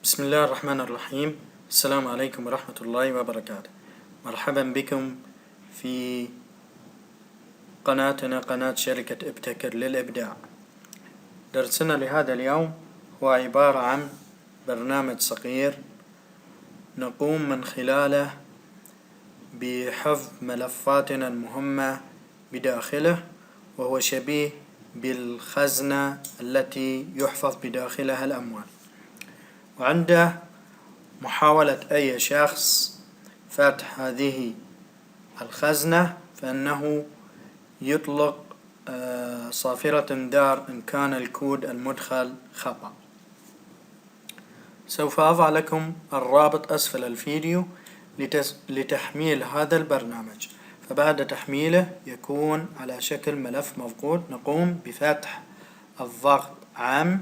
بسم الله الرحمن الرحيم. السلام عليكم ورحمة الله وبركاته. مرحبا بكم في قناتنا، قناة شركة ابتكر للإبداع. درسنا لهذا اليوم هو عبارة عن برنامج صغير نقوم من خلاله بحفظ ملفاتنا المهمة بداخله، وهو شبيه بالخزنة التي يحفظ بداخلها الأموال. وعند محاولة أي شخص فتح هذه الخزنة فإنه يطلق صافرة انذار إن كان الكود المدخل خطأ. سوف أضع لكم الرابط أسفل الفيديو لتحميل هذا البرنامج، فبعد تحميله يكون على شكل ملف مفقود. نقوم بفتح الضغط عم،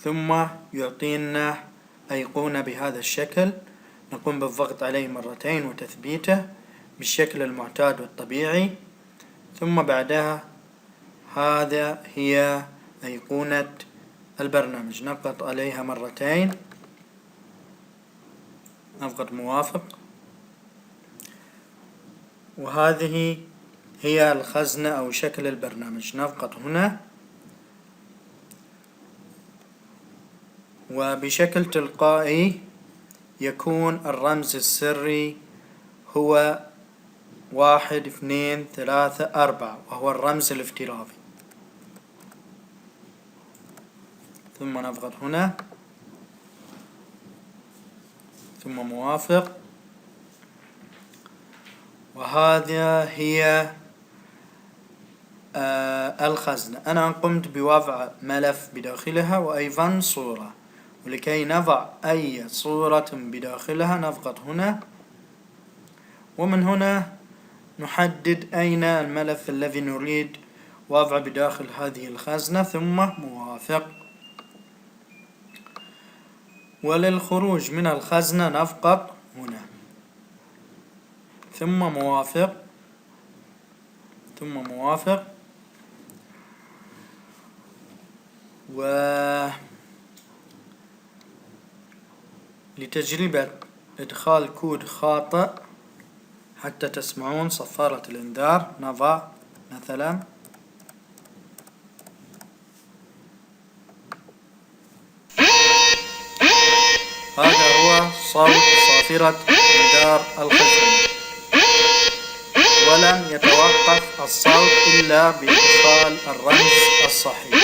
ثم يعطينا أيقونة بهذا الشكل، نقوم بالضغط عليه مرتين وتثبيته بالشكل المعتاد والطبيعي، ثم بعدها هذا هي أيقونة البرنامج، نضغط عليها مرتين، نضغط موافق، وهذه هي الخزنة أو شكل البرنامج. نضغط هنا وبشكل تلقائي يكون الرمز السري هو 1 2 3 4، وهو الرمز الافتراضي. ثم نضغط هنا ثم موافق، وهذه هي الخزنة. أنا قمت بوضع ملف بداخلها وأيضا صورة، ولكي نضع أي صورة بداخلها نضغط هنا، ومن هنا نحدد أين الملف الذي نريد وضعه بداخل هذه الخزنة، ثم موافق. وللخروج من الخزنة نضغط هنا ثم موافق ثم موافق. لتجربة إدخال كود خاطئ حتى تسمعون صفارة الإنذار نضع مثلا هذا هو صوت صافرة إنذار الخزنة، ولن يتوقف الصوت إلا بإدخال الرمز الصحيح.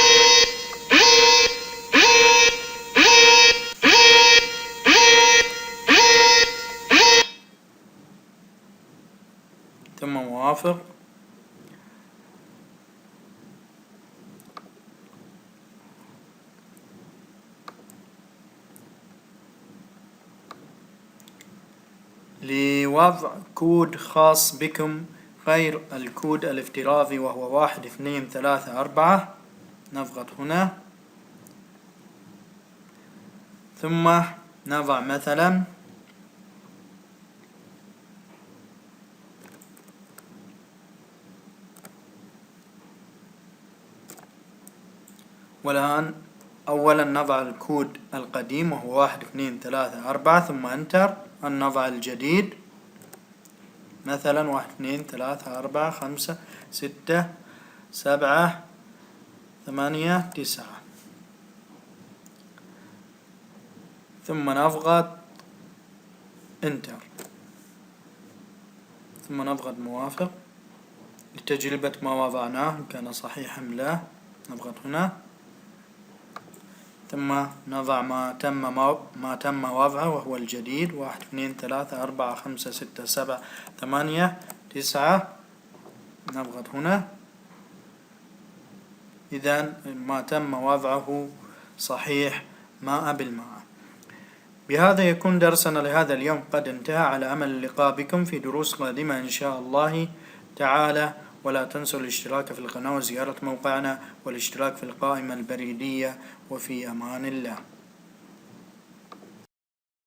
ثم موافق. لوضع كود خاص بكم غير الكود الافتراضي وهو 1 2 3 4، نضغط هنا ثم نضع مثلا والآن أولا نضع الكود القديم وهو 1 2 3 4، ثم انتر. أن نضع الجديد مثلا 1 2 3 4 5 6 7 8 9، ثم نضغط انتر، ثم نضغط موافق لتجربة ما وضعناه إن كان صحيحا أم لا. نضغط هنا ثم نضع ما تم وضعه وهو الجديد 1 2 3 4 5 6 7 8 9، نضغط هنا. إذن ما تم وضعه صحيح 100%. بهذا يكون درسنا لهذا اليوم قد انتهى، على أمل اللقاء بكم في دروس قادمة إن شاء الله تعالى. ولا تنسوا الاشتراك في القناة وزيارة موقعنا والاشتراك في القائمة البريدية، وفي أمان الله.